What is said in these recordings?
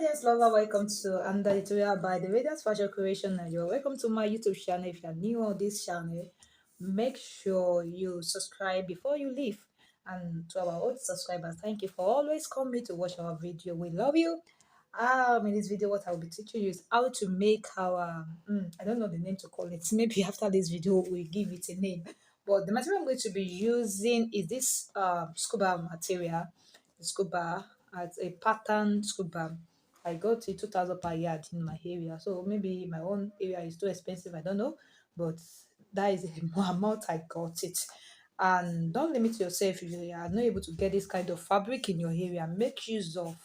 De-Radiance lover, welcome to another tutorial by De-Radiance Fashion Creation Nigeria. Welcome to my YouTube channel. If you are new on this channel, make sure you subscribe before you leave. And to our old subscribers, thank you for always coming to watch our video. We love you. In this video, what I'll be teaching you is how to make our I don't know the name to call it. Maybe after this video we'll give it a name. But the material I'm going to be using is this scuba material, scuba as a pattern scuba. I got it 2,000 per yard in my area, so maybe my own area is too expensive. I don't know, but that is the amount I got it. And don't limit yourself if you are not able to get this kind of fabric in your area. Make use of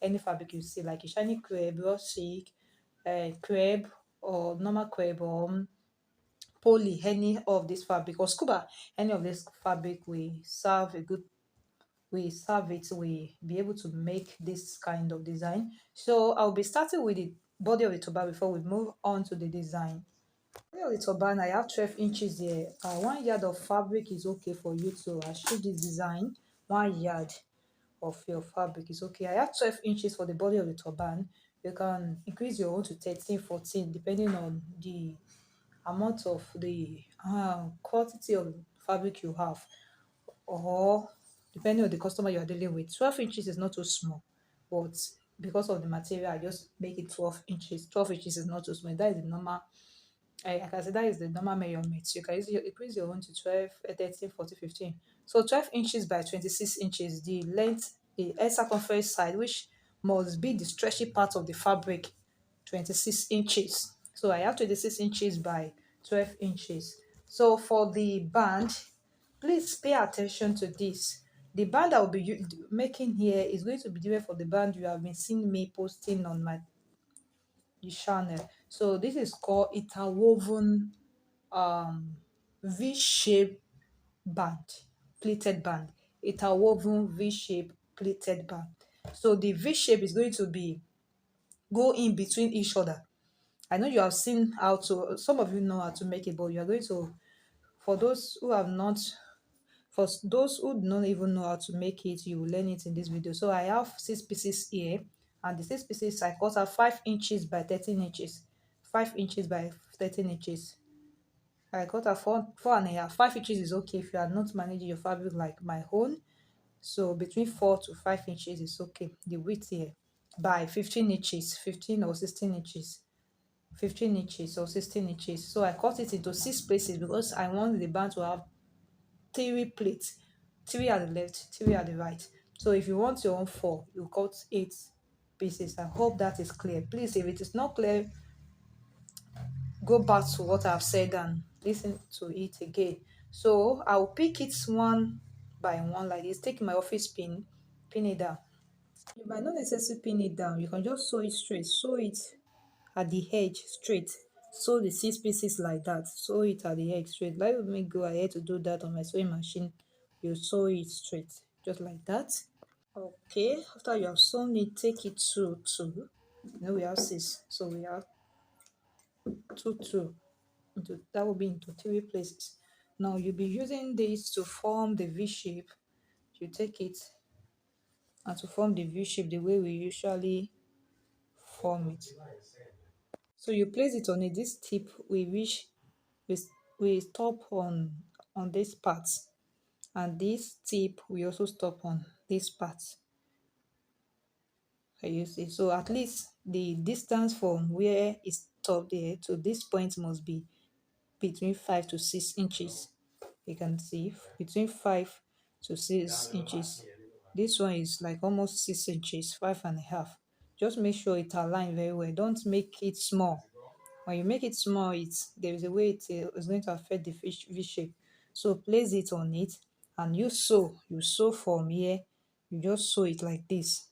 any fabric you see, like a shiny crepe, raw silk, crepe, or normal crepe, or poly, any of this fabric, or scuba, any of this fabric will serve a good, we serve it, we be able to make this kind of design. So I'll be starting with the body of the turban before we move on to the design. Body of the turban, I have 12 inches here. 1 yard of fabric is okay for you to achieve this design. 1 yard of your fabric is okay. I have 12 inches for the body of the turban. You can increase your own to 13, 14, depending on the amount of the quantity of fabric you have, or depending on the customer you are dealing with. 12 inches is not too small, but because of the material, I just make it 12 inches. 12 inches is not too small. That is the normal. I can say that is the normal measurement. You can increase your own to 12, 13, 14, 15. So 12 inches by 26 inches, the length, the edge circumference side, which must be the stretchy part of the fabric, 26 inches. So I have 26 inches by 12 inches. So for the band, please pay attention to this. The band I will be making here is going to be different for the band you have been seeing me posting on my channel. So this is called interwoven V-shape band, pleated band. Interwoven V-shape pleated band. So the V-shape is going to be go in between each other. I know you have seen how to, some of you know how to make it, but you are going to, for those who have not, for those who don't even know how to make it, you will learn it in this video. So I have 6 pieces here, and the 6 pieces I cut out 5 inches by 13 inches, 5 inches by 13 inches. I cut out 4.5. 5 inches is okay if you are not managing your fabric like my own. So between 4 to 5 inches is okay. The width here by 15 inches, 15 or 16 inches. 15 inches or 16 inches. So I cut it into 6 places because I want the band to have 3 plates, 3 at the left, 3 at the right. So if you want your own 4, you cut 8 pieces. I hope that is clear. Please, if it is not clear, go back to what I've said and listen to it again. So I'll pick it one by one like this. Take my office pin, pin it down. You might not necessarily pin it down. You can just sew it straight. Sew it at the edge straight. Sew the 6 pieces like that. Sew it at the edge straight. Let me go ahead to do that on my sewing machine. You sew it straight, just like that. Okay, after you have sewn it, take it to 2. We have 6, so we have 2 into, that will be into 3 places. Now you'll be using this to form the V shape. You take it and to form the V shape the way we usually form it. So you place it on it. This tip we wish we stop on this part, and this tip we also stop on this part. You see, so at least the distance from where it stopped there to this point must be between 5 to 6 inches. You can see between 5 to 6 inches. This one is like almost 6 inches, 5.5. Just make sure it aligns very well. Don't make it small. When you make it small, there is a way it is going to affect the V shape. So place it on it and you sew from here. You just sew it like this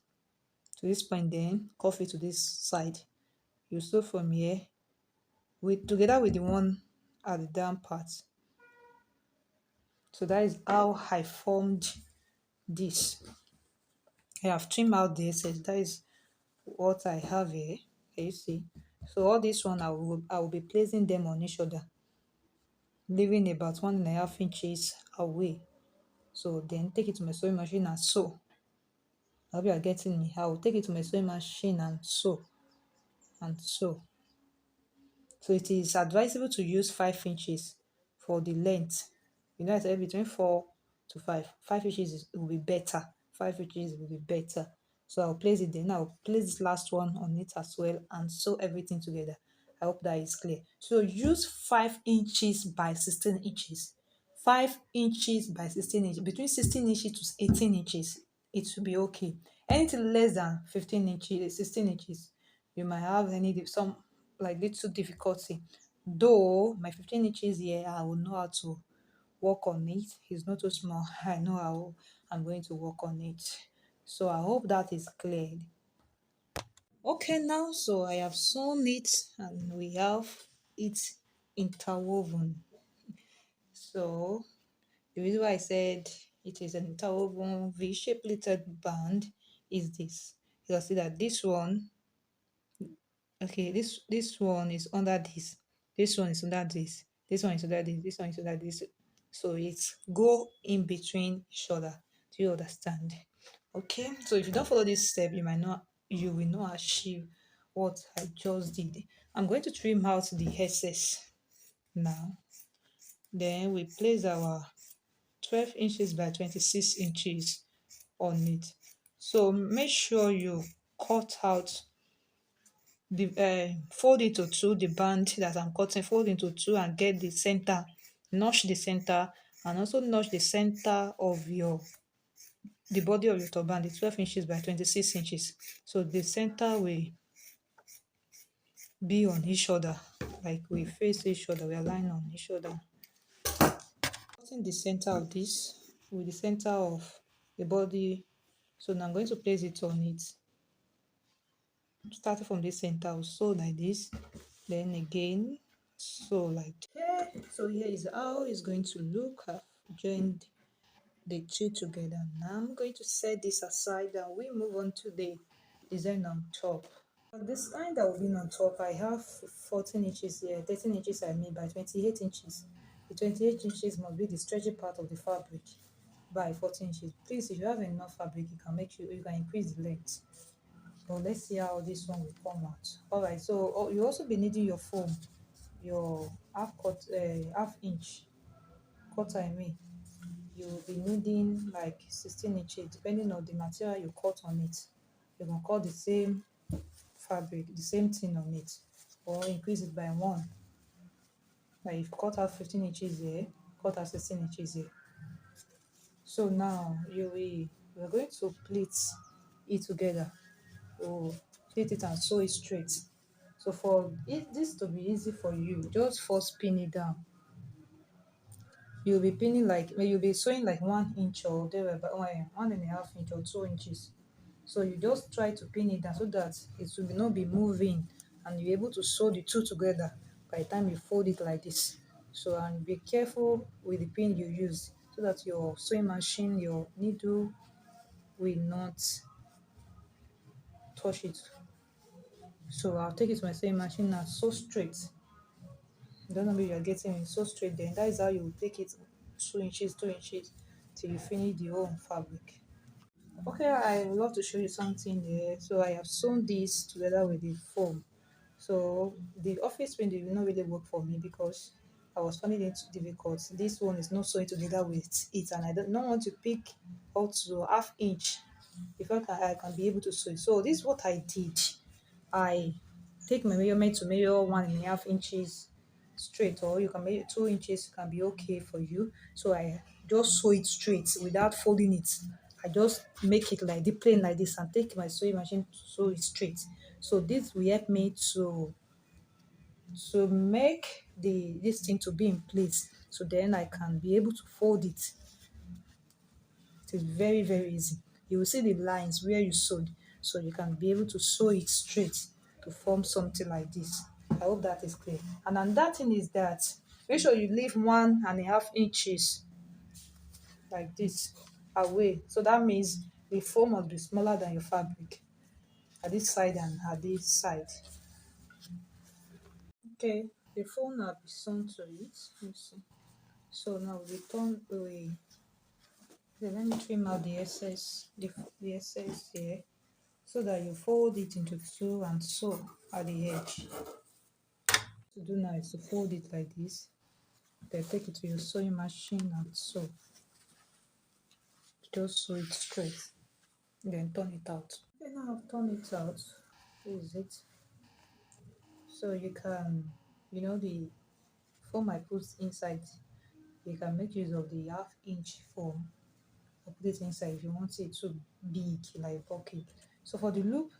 to this point, then cuff it to this side. You sew from here with together with the one at the down part. So that is how I formed this. I have trimmed out the excess. That is what I have here. Can you see? So all this one I will be placing them on each other, leaving about 1.5 inches away. So then take it to my sewing machine and sew. I hope you are getting me. I will take it to my sewing machine and sew and sew. So it is advisable to use 5 inches for the length. You know, I said between 4 to 5. 5 inches will be better. 5 inches will be better. So I'll place it there. Now I'll place this last one on it as well and sew everything together. I hope that is clear. So use 5 inches by 16 inches. 5 inches by 16 inches. Between 16 inches to 18 inches, it should be okay. Anything less than 15 inches, 16 inches, you might have some like little difficulty. Though my 15 inches here, I will know how to work on it. It's not too small. I know how I'm going to work on it. So I hope that is clear. Okay, now so I have sewn it and we have it interwoven. So the reason why I said it is an interwoven V-shaped pleated band is this. You can see that this one, okay, this one is under this one is under this one is under this one is under this. So it's go in between each other. Do you understand? Okay, so if you don't follow this step, you will not achieve what I just did. I'm going to trim out the excess now. Then we place our 12 inches by 26 inches on it. So make sure you cut out the fold into two the band that I'm cutting, fold into two and get the center, notch the center, and also notch the center of the body of your turban, the 12 inches by 26 inches. So the center will be on each other, like we face each other, we align on each other. Cutting the center of this with the center of the body. So now I'm going to place it on it. Starting from this center, I'll sew like this, then again sew like okay. So here is how it's going to look. I've joined the two together. Now I'm going to set this aside and we move on to the design on top. For this design that will be on top, I have 14 inches here, 13 inches I mean by 28 inches. The 28 inches must be the stretchy part of the fabric by 14 inches. Please, if you have enough fabric, you can increase the length. So let's see how this one will come out. All right, so you also be needing your foam, your half inch cutter. I mean, you will be needing like 16 inches, depending on the material you cut on it. You can cut the same fabric, the same thing on it, or increase it by one. Like if you cut out 15 inches here, cut out 16 inches here. So now we're going to pleat it together. So pleat it and sew it straight. So for this to be easy for you, just first pin it down. You'll be pinning like you'll be sewing like 1 inch or there, but 1.5 inch or 2 inches. So you just try to pin it down so that it will not be moving and you're able to sew the two together by the time you fold it like this. So and be careful with the pin you use so that your sewing machine, your needle will not touch it. So I'll take it to my sewing machine now, sew straight. I don't know if you're getting it, so straight. Then that is how you will take it 2 inches, 2 inches till you finish the whole fabric. Okay, I would love to show you something here. So I have sewn this together with the foam. So the office print did not really work for me because I was finding it difficult. This one is not sewing together with it, and I don't not want to pick out to half inch if I can be able to sew it. So this is what I did. I take my measurement to measure 1.5 inches straight, or you can measure 2 inches, can be okay for you. So I just sew it straight without folding it. I just make it like the plain like this and take my sewing machine to sew it straight. So this will help me to make this thing to be in place. So then I can be able to fold it. It is very, very easy. You will see the lines where you sewed, so you can be able to sew it straight to form something like this. I hope that is clear. And another thing is that make sure you leave 1.5 inches like this away. So that means the foam must be smaller than your fabric at this side and at this side. Okay, the foam will be sewn to it. Let me see. So now we turn away. Okay, let me trim out the excess here, so that you fold it into two and sew at the edge. To do now is to fold it like this, then take it to your sewing machine and sew. Just sew it straight, then turn it out. Okay, now I've turned it out. This is it. So you can, the foam I put inside, you can make use of the half-inch foam. I put it inside if you want it to big, like bulky. So for the loop,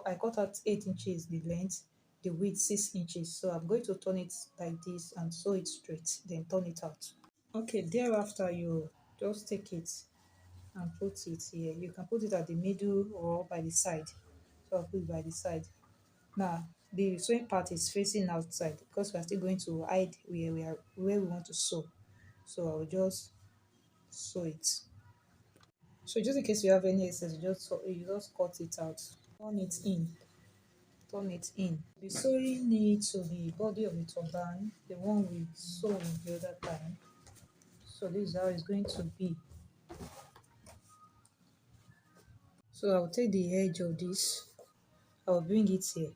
I cut out 8 inches the length, the width 6 inches. So I'm going to turn it like this and sew it straight, then turn it out. Okay, thereafter you just take it and put it here. You can put it at the middle or by the side. So I'll put it by the side. Now the sewing part is facing outside because we are still going to hide where we want to sew. So I'll just sew it. So just in case you have any excess, you just cut it out. Turn it in. Turn it in. Be sewing it to the body of the turban, the one we sewed the other time. So this is how it's going to be. So I'll take the edge of this. I'll bring it here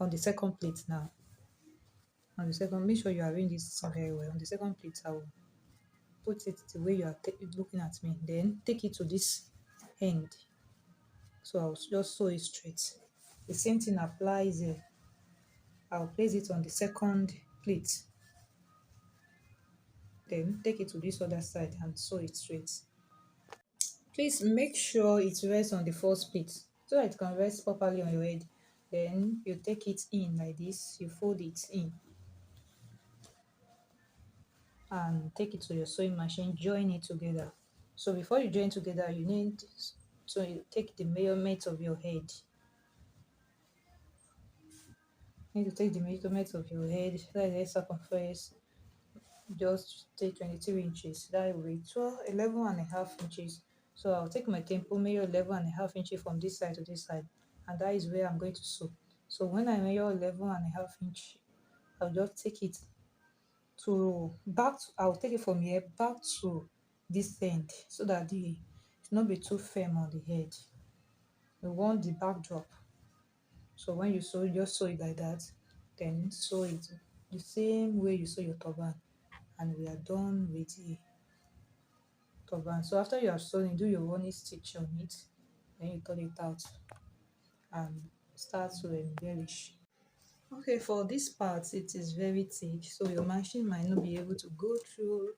on the second plate now. On the second, make sure you arrange this very well. On the second plate, I will put it the way you are looking at me. Then take it to this end. So I'll just sew it straight. The same thing applies here. I'll place it on the second plate. Then take it to this other side and sew it straight. Please make sure it rests on the first plate so that it can rest properly on your head. Then you take it in like this, you fold it in and take it to your sewing machine, join it together. So before you join together, you need to take the measurement of your head. You need to take the measurement of your head, that is the circumference. Just take 22 inches, that will be 11.5 inches. So I'll take my temple, measure 11.5 inches from this side to this side, and that is where I'm going to sew. So when I measure 11.5 inches, I'll just take it I'll take it from here back to this end so that it should not be too firm on the head. We want the backdrop. So when you sew, just sew it like that, then sew it the same way you sew your turban, and we are done with the turban. So after you have sewn it, do your running stitch on it, then you turn it out and start to embellish. Okay, for this part it is very thick, so your machine might not be able to go through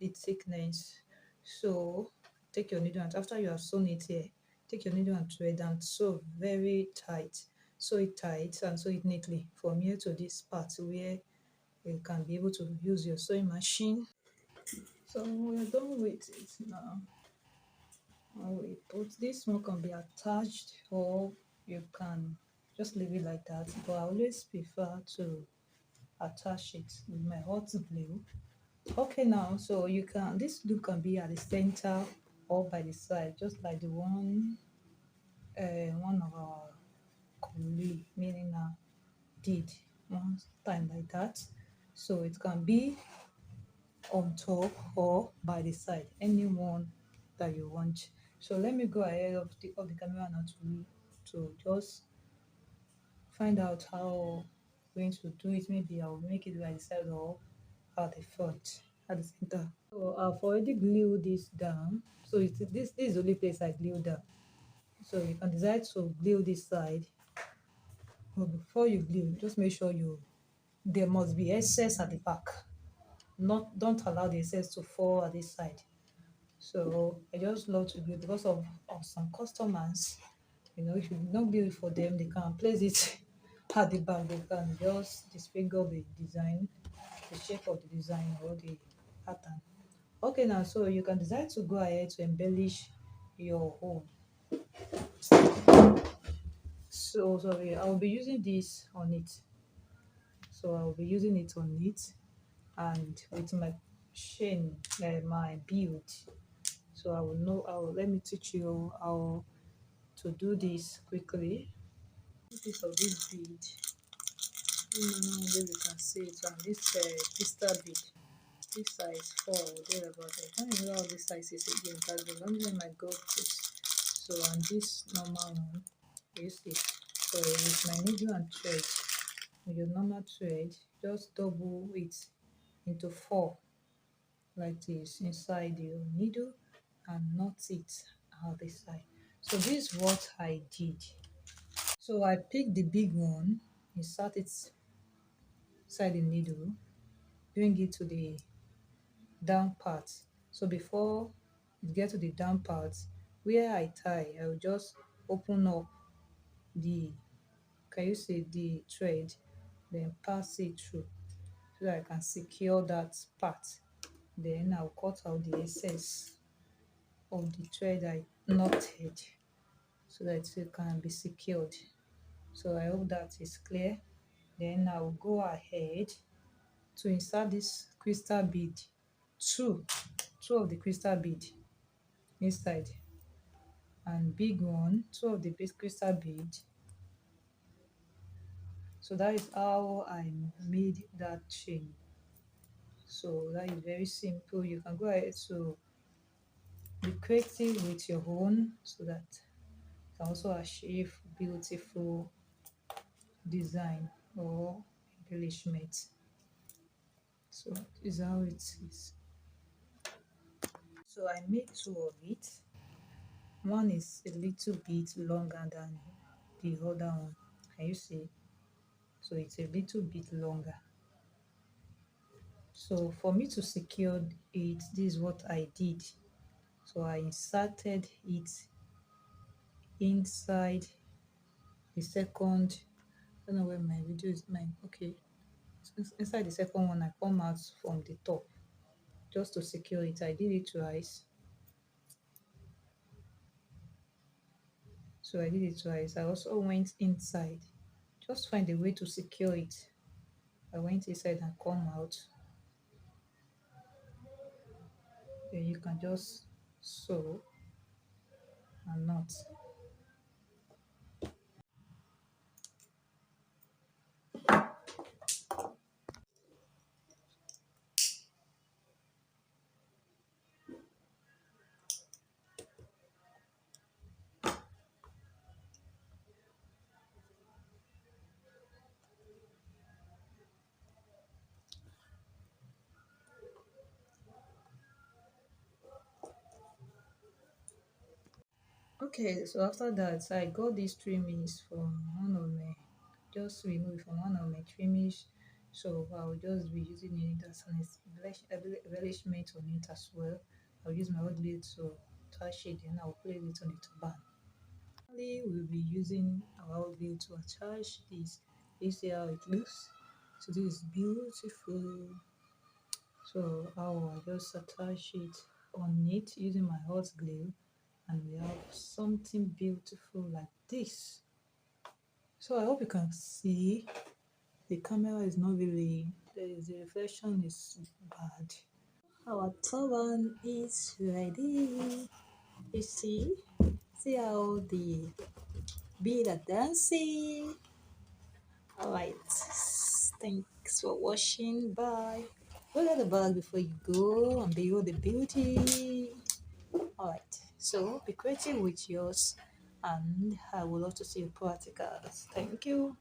the thickness. So take your needle, and after you have sewn it here, take your needle and thread and sew very tight. Sew it tight and sew it neatly from here to this part where you can be able to use your sewing machine. So we're done with it now. We put this one can be attached, or you can just leave it like that, but I always prefer to attach it with my hot glue. Okay, now so this glue can be at the center or by the side, just like the one of our colleague, meaning did one time like that. So it can be on top or by the side, anyone that you want. So let me go ahead of the camera now to just find out how I'm going to do it. Maybe I'll make it by the side or at the front, at the center. So I've already glued this down. So this is the only place I glued down. So you can decide to glue this side, but before you glue, just make sure there must be excess at the back. Don't allow the excess to fall at this side. So I just love to glue because of some customers. If you don't glue it for them, they can place it at the back. They can just disfigure the design, the shape of the design or the pattern. Okay, now so you can decide to go ahead to embellish your home. So sorry, I'll be using this on it. So I'll be using it on it, and with my chain, my bead. So let me teach you how to do this quickly. Piece of this bead, maybe you can see it, and this crystal bead. this size 4 or thereabout. I can't remember how this size is again. That's the long time I got this. So and this normal one, you see. So with my needle and thread, with your normal thread, just double it into 4 like this inside your needle and knot it out the side. So this is what I did. So I picked the big one, insert it inside the needle, bring it to the down part. So before it get to the down part, where I tie, I will just open up the, can you see the thread, then pass it through so that I can secure that part. Then I'll cut out the excess of the thread I knotted so that it can be secured. So I hope that is clear. Then I will go ahead to insert this crystal bead, two, two of the crystal bead inside, and big one, two of the big crystal bead. So that is how I made that chain. So that is very simple. You can go ahead to be creative with your own so that you can also achieve beautiful design or embellishment. So this is how it is. So I made two of it. One is a little bit longer than the other one. Can you see? So it's a little bit longer. So for me to secure it, this is what I did. So I inserted it inside the second, I don't know where my video is, my, okay. So inside the second one, I come out from the top just to secure it. I did it twice. So I did it twice. I also went inside. Just find a way to secure it. I went inside and come out. Then you can just sew and knot. Okay, so after that, I got these trimmings from one of my, just removed from one of my trimmings. So I'll just be using it as an embellishment on it as well. I'll use my hot glue to attach it, and I'll place it on the turban. Finally, we'll be using our hot glue to attach this. You see how it looks? So this is beautiful. So I will just attach it on it using my hot glue, and we have something beautiful like this. So I hope you can see the camera is not really, the reflection is bad. Our turban is ready. You see how the bead are dancing. All right, thanks for watching. Bye. Look at the bag before you go and behold the beauty. All right, so be creative with yours, and I would love to see your practicals. Thank you.